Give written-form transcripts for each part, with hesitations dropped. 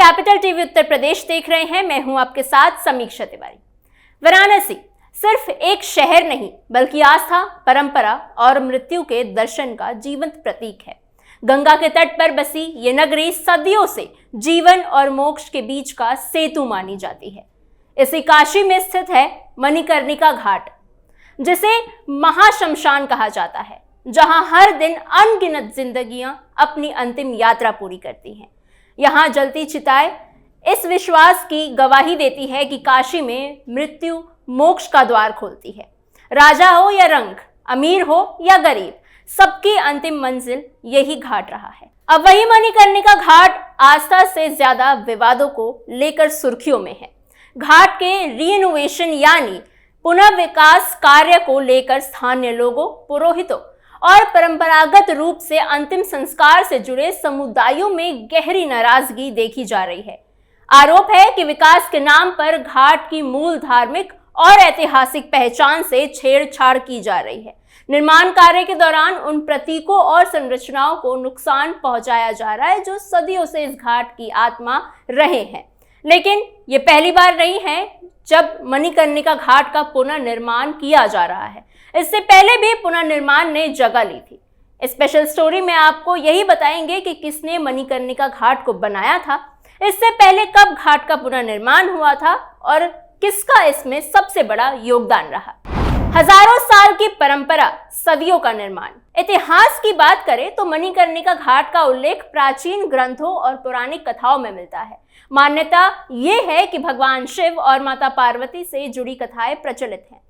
Capital TV Uttar Pradesh देख रहे हैं। मैं हूं आपके साथ समीक्षा तिवारी। वाराणसी सिर्फ एक शहर नहीं बल्कि आस्था, परंपरा और मृत्यु के दर्शन का जीवंत प्रतीक है। गंगा के तट पर बसी ये नगरी सदियों से जीवन और मोक्ष के बीच का सेतु मानी जाती है। इसी काशी में स्थित है मणिकर्णिका घाट, जिसे महाशमशान कहा जाता है, जहां हर दिन अनगिनत जिंदगियां अपनी अंतिम यात्रा पूरी करती हैं। यहाँ जलती चिताएं इस विश्वास की गवाही देती है कि काशी में मृत्यु मोक्ष का द्वार खोलती है। राजा हो या रंक, अमीर हो या गरीब, सबकी अंतिम मंजिल यही घाट रहा है। अब वही मणिकर्णिका घाट आस्था से ज्यादा विवादों को लेकर सुर्खियों में है। घाट के रीइनोवेशन यानी पुनर्विकास कार्य को लेकर स्थानीय लोगों, पुरोहितों और परंपरागत रूप से अंतिम संस्कार से जुड़े समुदायों में गहरी नाराजगी देखी जा रही है। आरोप है कि विकास के नाम पर घाट की मूल धार्मिक और ऐतिहासिक पहचान से छेड़छाड़ की जा रही है। निर्माण कार्य के दौरान उन प्रतीकों और संरचनाओं को नुकसान पहुंचाया जा रहा है जो सदियों से इस घाट की आत्मा रहे हैं। लेकिन ये पहली बार नहीं है जब मणिकर्णिका घाट का पुनर्निर्माण किया जा रहा है। इससे पहले भी पुनर्निर्माण ने जगह ली थी। स्पेशल स्टोरी में आपको यही बताएंगे कि किसने मणिकर्णिका घाट को बनाया था, इससे पहले कब घाट का पुनर्निर्माण हुआ था और किसका इसमें सबसे बड़ा योगदान रहा। हजारों साल की परंपरा, सदियों का निर्माण। इतिहास की बात करें तो मणिकर्णिका घाट का उल्लेख प्राचीन ग्रंथों और पौराणिक कथाओं में मिलता है। मान्यता ये है कि भगवान शिव और माता पार्वती से जुड़ी कथाएं प्रचलित हैं।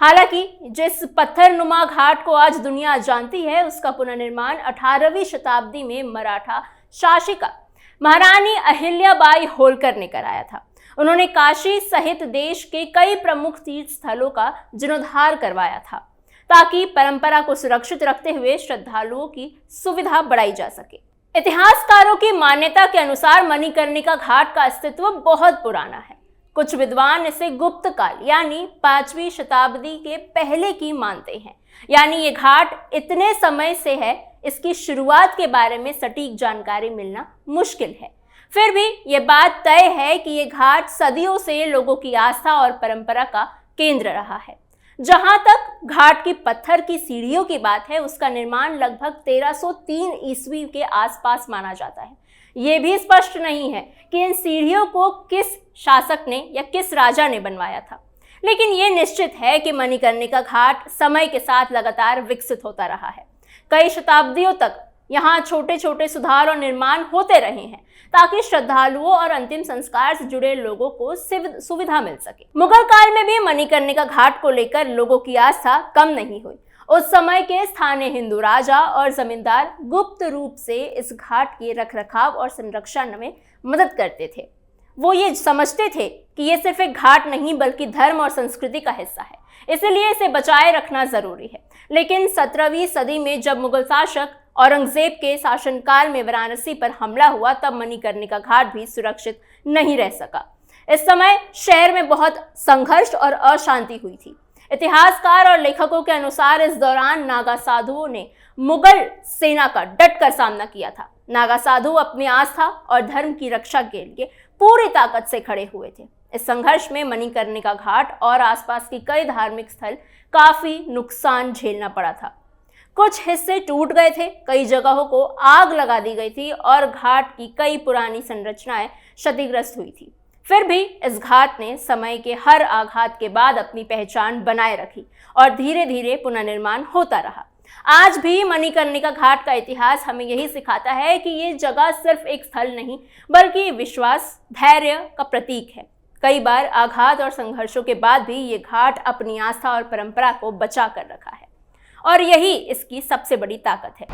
हालांकि जिस पत्थरनुमा घाट को आज दुनिया जानती है, उसका पुनर्निर्माण 18वीं शताब्दी में मराठा शासिका महारानी अहिल्याबाई होलकर ने कराया था। उन्होंने काशी सहित देश के कई प्रमुख तीर्थ स्थलों का जीर्णोद्धार करवाया था, ताकि परंपरा को सुरक्षित रखते हुए श्रद्धालुओं की सुविधा बढ़ाई जा सके। इतिहासकारों की मान्यता के अनुसार मणिकर्णिका घाट का अस्तित्व बहुत पुराना है। कुछ विद्वान इसे गुप्त काल यानी 5वीं शताब्दी के पहले की मानते हैं। यानी ये घाट इतने समय से है, इसकी शुरुआत के बारे में सटीक जानकारी मिलना मुश्किल है। फिर भी ये बात तय है कि ये घाट सदियों से लोगों की आस्था और परंपरा का केंद्र रहा है। जहां तक घाट की पत्थर की सीढ़ियों की बात है, उसका निर्माण लगभग 1303 ईस्वी के आसपास माना जाता है। ये भी स्पष्ट नहीं है कि इन सीढ़ियों को किस शासक ने या किस राजा ने बनवाया था, लेकिन ये निश्चित है कि मणिकर्णिका घाट समय के साथ लगातार विकसित होता रहा है। कई शताब्दियों तक यहाँ छोटे छोटे सुधार और निर्माण होते रहे हैं, ताकि श्रद्धालुओं और अंतिम संस्कार से जुड़े लोगों को सुविधा मिल सके। मुगल काल में भी मणिकर्णिका घाट को लेकर लोगों की आस्था कम नहीं हुई। उस समय के स्थानीय हिंदू राजा और जमींदार गुप्त रूप से इस घाट के रखरखाव और संरक्षण में मदद करते थे। वो ये समझते थे कि ये सिर्फ एक घाट नहीं बल्कि धर्म और संस्कृति का हिस्सा है, इसलिए इसे बचाए रखना जरूरी है। लेकिन 17वीं सदी में जब मुगल शासक औरंगजेब के शासनकाल में वाराणसी पर हमला हुआ, तब मणिकर्णिका घाट भी सुरक्षित नहीं रह सका। इस समय शहर में बहुत संघर्ष और अशांति हुई थी। इतिहासकार और लेखकों के अनुसार इस दौरान नागा साधुओं ने मुगल सेना का डटकर सामना किया था। नागा साधु अपनी आस्था और धर्म की रक्षा के लिए पूरी ताकत से खड़े हुए थे। इस संघर्ष में मणिकर्णिका घाट और आसपास की कई धार्मिक स्थल काफी नुकसान झेलना पड़ा था। कुछ हिस्से टूट गए थे, कई जगहों को आग लगा दी गई थी और घाट की कई पुरानी संरचनाएं क्षतिग्रस्त हुई थी। फिर भी इस घाट ने समय के हर आघात के बाद अपनी पहचान बनाए रखी और धीरे धीरे पुनर्निर्माण होता रहा। आज भी मणिकर्णिका घाट का इतिहास हमें यही सिखाता है कि ये जगह सिर्फ एक स्थल नहीं बल्कि विश्वास, धैर्य का प्रतीक है। कई बार आघात और संघर्षों के बाद भी ये घाट अपनी आस्था और परंपरा को बचा कर रखा है, और यही इसकी सबसे बड़ी ताकत है।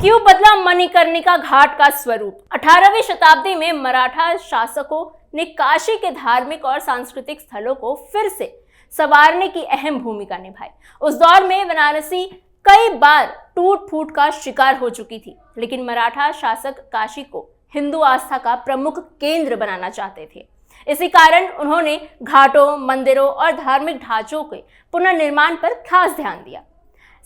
क्यों बदला मणिकर्णिका घाट का स्वरूप? 18वीं शताब्दी में मराठा शासकों ने काशी के धार्मिक और सांस्कृतिक स्थलों को फिर से संवारने की अहम भूमिका निभाई। उस दौर में वाराणसी कई बार टूट फूट का शिकार हो चुकी थी, लेकिन मराठा शासक काशी को हिंदू आस्था का प्रमुख केंद्र बनाना चाहते थे। इसी कारण उन्होंने घाटों, मंदिरों और धार्मिक ढांचों के पुनर्निर्माण पर खास ध्यान दिया।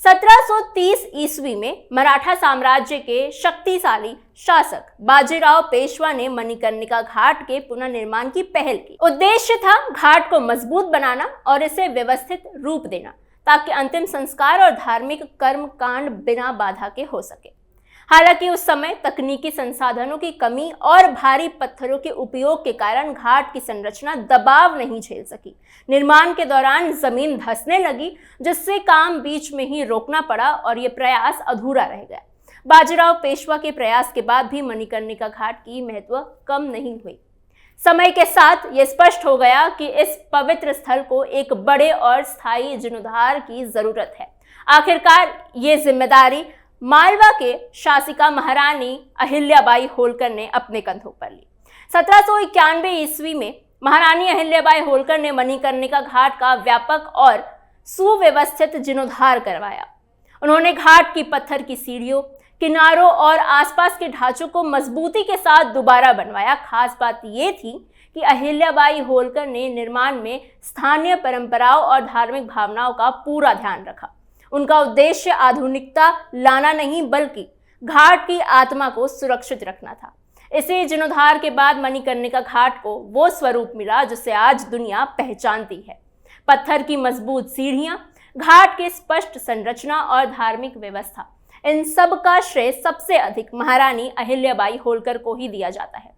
1730 ईस्वी में मराठा साम्राज्य के शक्तिशाली शासक बाजीराव पेशवा ने मणिकर्णिका घाट के पुनर्निर्माण की पहल की। उद्देश्य था घाट को मजबूत बनाना और इसे व्यवस्थित रूप देना ताकि अंतिम संस्कार और धार्मिक कर्म कांड बिना बाधा के हो सके। हालांकि उस समय तकनीकी संसाधनों की कमी और भारी पत्थरों के उपयोग के कारण घाट की संरचना दबाव नहीं झेल सकी। निर्माण के दौरान जमीन धंसने लगी, जिससे काम बीच में ही रोकना पड़ा और ये प्रयास अधूरा रह गया। बाजीराव पेशवा के प्रयास के बाद भी मणिकर्णिका घाट की महत्व कम नहीं हुई। समय के साथ ये स्पष्ट हो गया कि इस पवित्र स्थल को एक बड़े और स्थायी जीर्णोद्धार की जरूरत है। आखिरकार ये जिम्मेदारी मालवा के शासिका महारानी अहिल्याबाई होलकर ने अपने कंधों पर ली। 1791 ईस्वी में महारानी अहिल्याबाई होलकर ने मणिकर्णिका घाट का व्यापक और सुव्यवस्थित जीर्णोद्धार करवाया। उन्होंने घाट की पत्थर की सीढ़ियों, किनारों और आसपास के ढांचों को मजबूती के साथ दोबारा बनवाया। खास बात यह थी कि अहिल्याबाई होलकर ने निर्माण में स्थानीय परंपराओं और धार्मिक भावनाओं का पूरा ध्यान रखा। उनका उद्देश्य आधुनिकता लाना नहीं बल्कि घाट की आत्मा को सुरक्षित रखना था। इसे जीर्णोद्धार के बाद मणिकर्णिका घाट को वो स्वरूप मिला जिसे आज दुनिया पहचानती है। पत्थर की मजबूत सीढ़ियां, घाट की स्पष्ट संरचना और धार्मिक व्यवस्था, इन सब का श्रेय सबसे अधिक महारानी अहिल्याबाई होलकर को ही दिया जाता है।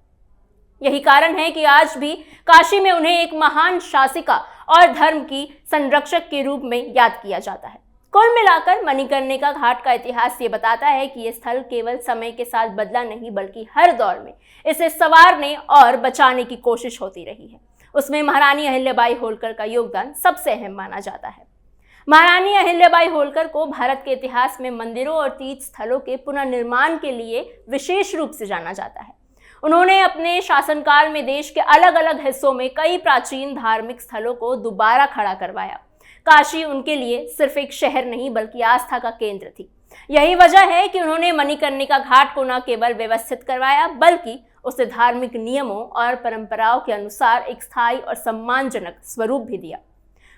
यही कारण है कि आज भी काशी में उन्हें एक महान शासिका और धर्म की संरक्षक के रूप में याद किया जाता है। कुल मिलाकर मणिकर्णिका घाट का इतिहास ये बताता है कि ये स्थल केवल समय के साथ बदला नहीं बल्कि हर दौर में इसे संवारने और बचाने की कोशिश होती रही है। उसमें महारानी अहिल्याबाई होलकर का योगदान सबसे अहम माना जाता है। महारानी अहिल्याबाई होलकर को भारत के इतिहास में मंदिरों और तीर्थ स्थलों के पुनर्निर्माण के लिए विशेष रूप से जाना जाता है। उन्होंने अपने शासनकाल में देश के अलग अलग हिस्सों में कई प्राचीन धार्मिक स्थलों को दोबारा खड़ा करवाया। काशी उनके लिए सिर्फ एक शहर नहीं बल्कि आस्था का केंद्र थी। यही वजह है कि उन्होंने मणिकर्णिका घाट को न केवल व्यवस्थित करवाया बल्कि उसे धार्मिक नियमों और परंपराओं के अनुसार एक स्थायी और सम्मानजनक स्वरूप भी दिया।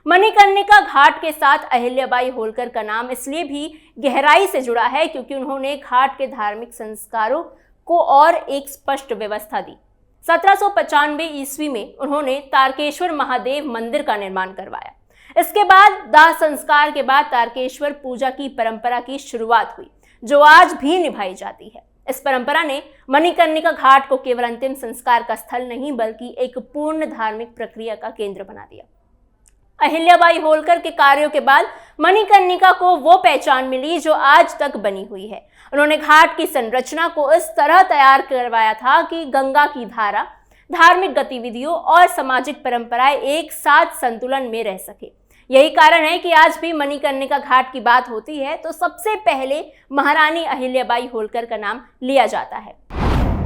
मणिकर्णिका घाट के साथ अहिल्याबाई होलकर का नाम इसलिए भी गहराई से जुड़ा है क्योंकि उन्होंने घाट के धार्मिक संस्कारों को और एक स्पष्ट व्यवस्था दी। 1795 ईस्वी में उन्होंने तारकेश्वर महादेव मंदिर का निर्माण करवाया। इसके बाद दाह संस्कार के बाद तारकेश्वर पूजा की परंपरा की शुरुआत हुई, जो आज भी निभाई जाती है। इस परंपरा ने मणिकर्णिका घाट को केवल अंतिम संस्कार का स्थल नहीं बल्कि एक पूर्ण धार्मिक प्रक्रिया का केंद्र बना दिया। अहिल्याबाई होलकर के कार्यों के बाद मणिकर्णिका को वो पहचान मिली जो आज तक बनी हुई है। उन्होंने घाट की संरचना को इस तरह तैयार करवाया था कि गंगा की धारा, धार्मिक गतिविधियों और सामाजिक परंपराएं एक साथ संतुलन में रह सके। यही कारण है कि आज भी मणिकर्णिका घाट की बात होती है तो सबसे पहले महारानी अहिल्याबाई होलकर का नाम लिया जाता है।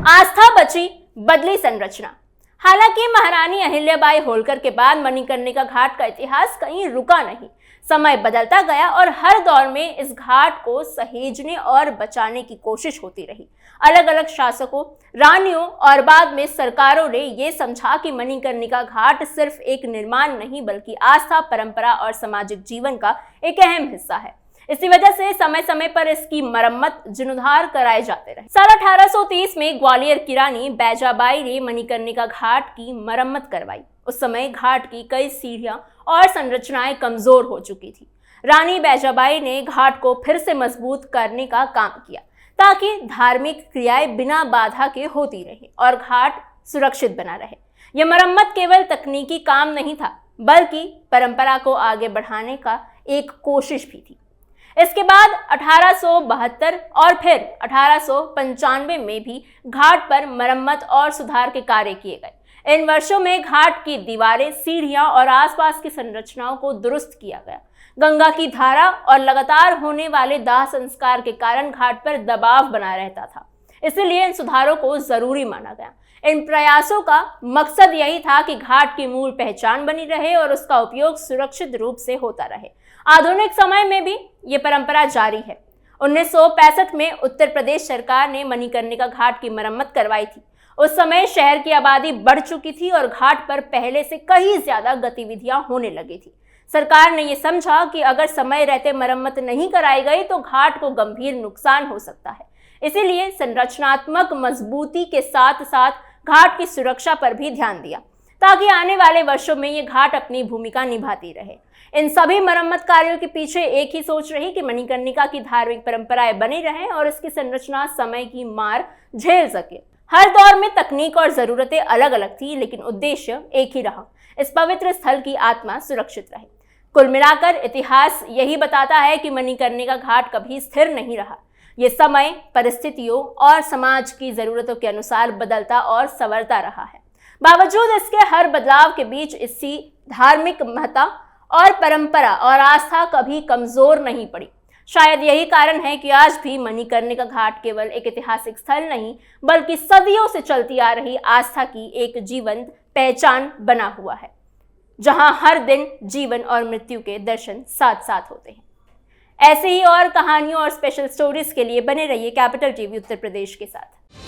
आस्था बची, बदली संरचना। हालांकि महारानी अहिल्याबाई होलकर के बाद मणिकर्णिका घाट का इतिहास कहीं रुका नहीं। समय बदलता गया और हर दौर में इस घाट को सहेजने और बचाने की कोशिश होती रही। अलग अलग शासकों, रानियों और बाद में सरकारों ने ये समझा कि मणिकर्णिका घाट सिर्फ एक निर्माण नहीं बल्कि आस्था, परंपरा और सामाजिक जीवन का एक अहम हिस्सा है। इसी वजह से समय समय पर इसकी मरम्मत, जीर्णोद्धार कराए जाते रहे। साल 1830 में ग्वालियर की रानी बैजाबाई ने मणिकर्णिका घाट की मरम्मत करवाई। उस समय घाट की कई सीढ़ियां और संरचनाएं कमजोर हो चुकी थी। रानी बैजाबाई ने घाट को फिर से मजबूत करने का काम किया ताकि धार्मिक क्रियाएं बिना बाधा के होती रहे और घाट सुरक्षित बना रहे। यह मरम्मत केवल तकनीकी काम नहीं था बल्कि परंपरा को आगे बढ़ाने का एक कोशिश भी थी। इसके बाद 1872 और फिर 1895 में भी घाट पर मरम्मत और सुधार के कार्य किए गए। इन वर्षों में घाट की दीवारें, सीढ़ियां और आसपास की संरचनाओं को दुरुस्त किया गया। गंगा की धारा और लगातार होने वाले दाह संस्कार के कारण घाट पर दबाव बना रहता था, इसलिए इन सुधारों को जरूरी माना गया। इन प्रयासों का मकसद यही था कि घाट की मूल पहचान बनी रहे और उसका उपयोग सुरक्षित रूप से होता रहे। आधुनिक समय में भी ये परंपरा जारी है। 1965 में उत्तर प्रदेश सरकार ने मणिकर्णिका घाट की मरम्मत करवाई थी। उस समय शहर की आबादी बढ़ चुकी थी और घाट पर पहले से कहीं ज्यादा गतिविधियां होने लगी थी। सरकार ने ये समझा कि अगर समय रहते मरम्मत नहीं कराई गई तो घाट को गंभीर नुकसान हो सकता है। इसीलिए संरचनात्मक मजबूती के साथ साथ घाट की सुरक्षा पर भी ध्यान दिया, ताकि आने वाले वर्षों में ये घाट अपनी भूमिका निभाती रहे। इन सभी मरम्मत कार्यों के पीछे एक ही सोच रही कि मणिकर्णिका की धार्मिक परंपराएं बनी रहें और इसकी संरचना समय की मार झेल सके। हर दौर में तकनीक और जरूरतें अलग अलग थी, लेकिन उद्देश्य एक ही रहा, इस पवित्र स्थल की आत्मा सुरक्षित रहे। कुल मिलाकर इतिहास यही बताता है कि मणिकर्णिका घाट कभी स्थिर नहीं रहा। ये समय, परिस्थितियों और समाज की जरूरतों के अनुसार बदलता और संवरता रहा है। बावजूद इसके हर बदलाव के बीच इसकी धार्मिक महत्ता और परंपरा और आस्था कभी कमजोर नहीं पड़ी। शायद यही कारण है कि आज भी मणिकर्णिका घाट केवल एक ऐतिहासिक स्थल नहीं, बल्कि सदियों से चलती आ रही आस्था की एक जीवंत पहचान बना हुआ है, जहां हर दिन जीवन और मृत्यु के दर्शन साथ साथ होते हैं। ऐसे ही और कहानियों और स्पेशल स्टोरीज के लिए बने रहिए कैपिटल टीवी उत्तर प्रदेश के साथ।